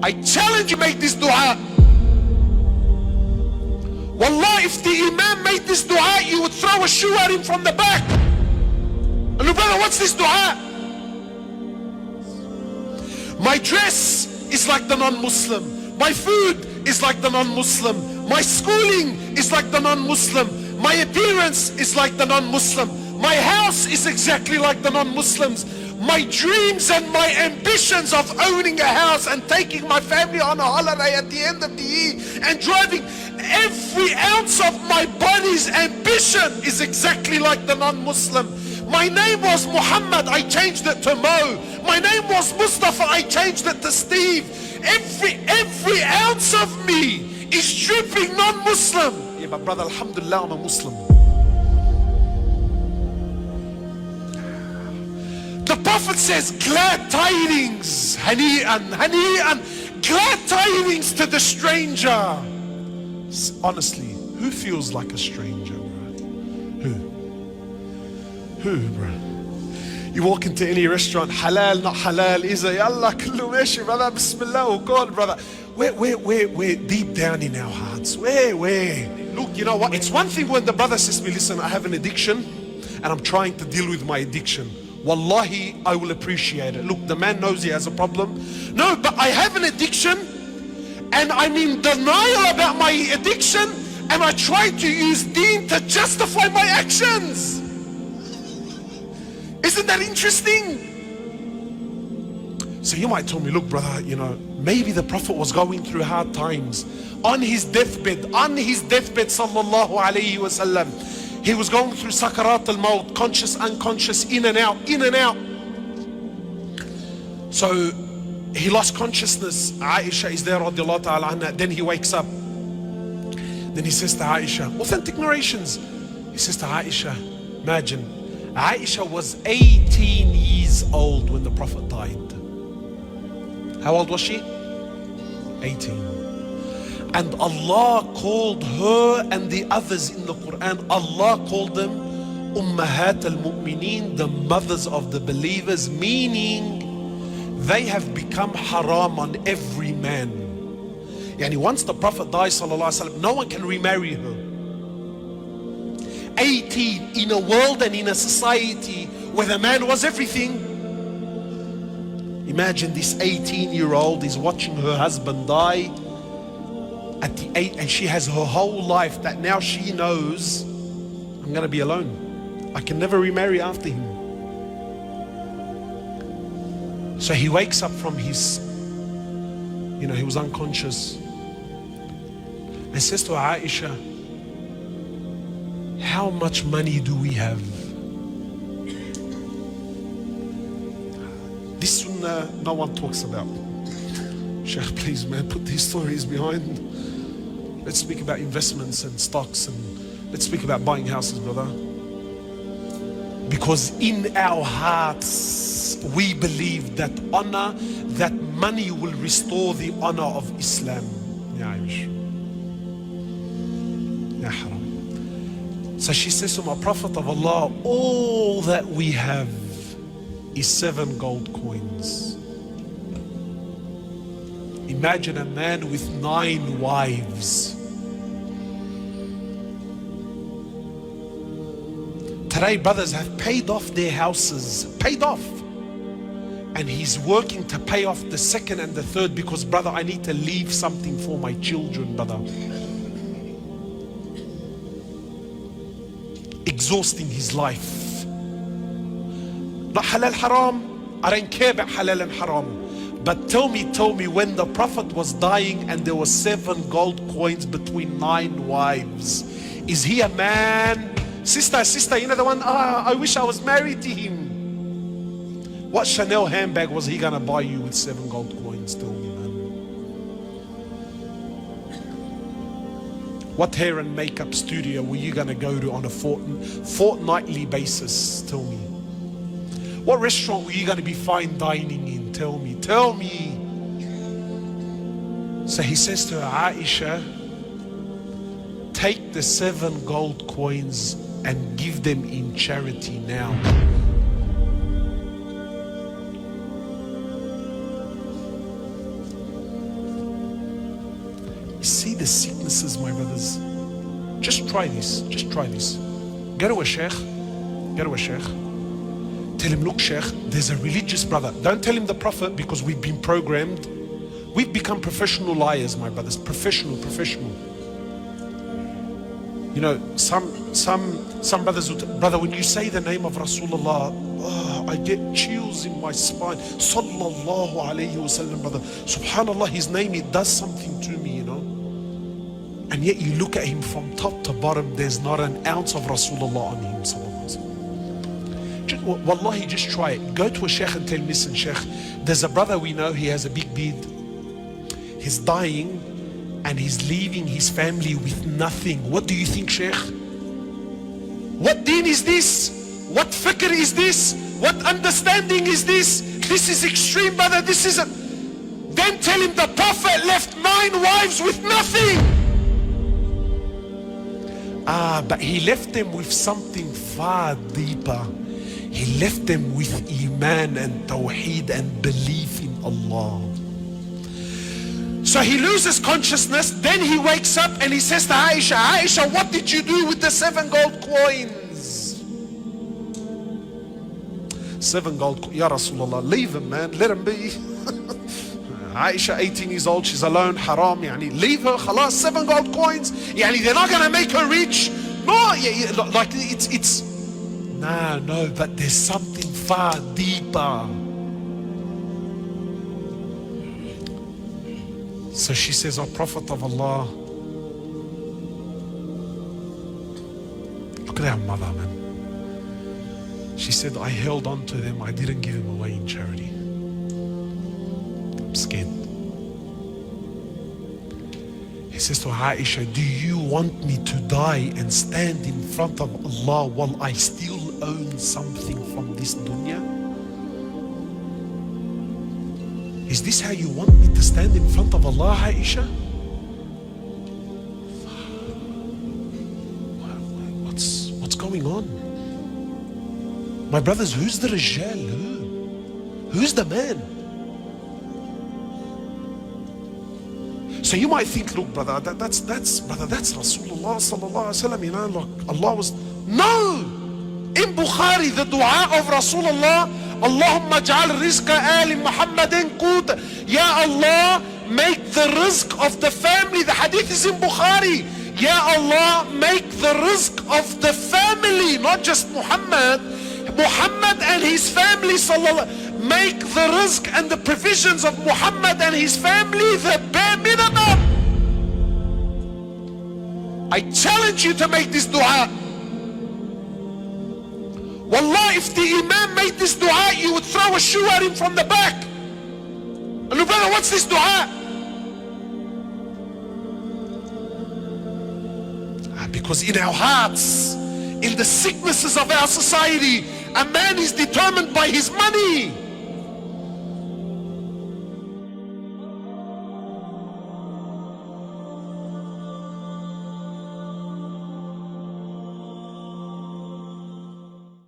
I challenge you, make this dua. Wallah, if the Imam made this dua, you would throw a shoe at him from the back. And look, brother, what's this dua? My dress is like the non-Muslim. My food is like the non-Muslim. My schooling is like the non-Muslim. My appearance is like the non-Muslim. My house is exactly like the non-Muslims. My dreams and my ambitions of owning a house and taking my family on a holiday at the end of the year and driving, every ounce of my body's ambition is exactly like the non-Muslim. My name was Muhammad, I changed it to Mo. My name was Mustafa, I changed it to Steve. Every ounce of me is dripping non-Muslim. Yeah, but brother, alhamdulillah, I'm a Muslim. The Prophet says, glad tidings, hani'an, hani'an, glad tidings to the stranger. Honestly, who feels like a stranger, bro? Who, bro? You walk into any restaurant, halal, not halal, Iza, yallah, kullu meshi, brother, bismillah, oh God, brother. We're deep down in our hearts. Where? Look, you know what? It's one thing when the brother says to me, listen, I have an addiction and I'm trying to deal with my addiction. Wallahi, I will appreciate it. Look, the man knows he has a problem. No, but I have an addiction and I'm in denial about my addiction and I try to use deen to justify my actions. Isn't that interesting? So you might tell me, look brother, you know, maybe the Prophet was going through hard times. On his deathbed, sallallahu alayhi wa sallam, he was going through sakarat al-maut, conscious, unconscious, in and out. So he lost consciousness. Aisha is there, radiallahu ta'ala anha. Then he wakes up. Then he says to Aisha, authentic narrations, he says to Aisha, imagine, Aisha was 18 years old when the Prophet died. How old was she? 18. And Allah called her and the others in the Quran, Allah called them Ummahat al-Mu'mineen, the mothers of the believers, meaning they have become haram on every man. Yani once the Prophet dies, sallallahu alaihi wasallam, no one can remarry her. 18 in a world and in a society where the man was everything. Imagine this 18-year-old is watching her husband die at the 8, and she has her whole life that now she knows, I'm going to be alone. I can never remarry after him. So he wakes up from his, you know, he was unconscious, and says to Aisha, how much money do we have? This sunnah no one talks about. Sheikh, please man, put these stories behind. Let's speak about investments and stocks, and let's speak about buying houses, brother. Because in our hearts we believe that honor, that money will restore the honor of Islam. Ya Aish. Ya haram. So she says to my Prophet of Allah, all that we have is 7 gold coins. Imagine a man with 9 wives. Today brothers have paid off their houses, paid off. And he's working to pay off the 2nd and the 3rd because brother, I need to leave something for my children, brother. Exhausting his life. Not halal haram, I don't care about halal and haram. But tell me when the Prophet was dying and there were 7 gold coins between 9 wives, is he a man? Sister, you know the one, I wish I was married to him. What Chanel handbag was he gonna buy you with 7 gold coins? Tell me, man. What hair and makeup studio were you gonna go to on a fortnightly basis? Tell me. What restaurant were you gonna be fine dining in? Tell me. So he says to Aisha, take the 7 gold coins and give them in charity now. see the sicknesses, my brothers. Just try this. Just try this. Go to a sheikh. Go to a sheikh. Tell him, look, sheikh, there's a religious brother. Don't tell him the prophet, because we've been programmed. We've become professional liars, my brothers. Professional. You know, some brothers would, brother, when you say the name of Rasulullah, oh, I get chills in my spine. Sallallahu alayhi wasallam, brother. Subhanallah, his name, it does something to me, you know. And yet you look at him from top to bottom, there's not an ounce of Rasulullah on him, sallallahu alayhi wasallam. Wallahi, just try it. Go to a sheikh and tell him, listen, sheikh, there's a brother we know, he has a big beard. He's dying and he's leaving his family with nothing. What do you think, sheikh? What deen is this? What fikr is this? What understanding is this? This is extreme, brother. This is a... Then tell him the prophet left 9 wives with nothing. But he left them with something far deeper. He left them with iman and tawheed and belief in Allah. So he loses consciousness, then he wakes up and he says to Aisha, Aisha, what did you do with the 7 gold coins? 7 gold coins, Ya Rasulullah, leave him, man, let him be. Aisha, 18 years old, she's alone, haram, yani, leave her, khalas, 7 gold coins, yani, they're not gonna make her rich. No, like it's no, but there's something far deeper. So she says, oh Prophet of Allah, look at our mother, man. She said, I held on to them, I didn't give them away in charity. I'm scared. He says to Aisha, do you want me to die and stand in front of Allah while I still own something from this dunya? Is this how you want me to stand in front of Allah, Aisha? What's going on? My brothers, who's the Rijal? Who's the man? So you might think, look, brother, that's Rasulullah sallallahu alaihi wasallam, you know, like Allah was... No! In Bukhari, the dua of Rasulullah, Allahumma ja'al rizqa ali Muhammadin qut. Ya Allah, make the rizq of the family. The hadith is in Bukhari. Ya Allah, make the rizq of the family, not just Muhammad. Muhammad and his family, sallallahu. Make the rizq and the provisions of Muhammad and his family the bare minimum. I challenge you to make this dua. Wallah, if the Imam made this dua, you would throw a shoe at him from the back. And look, brother, what's this dua? Because in our hearts, in the sicknesses of our society, a man is determined by his money.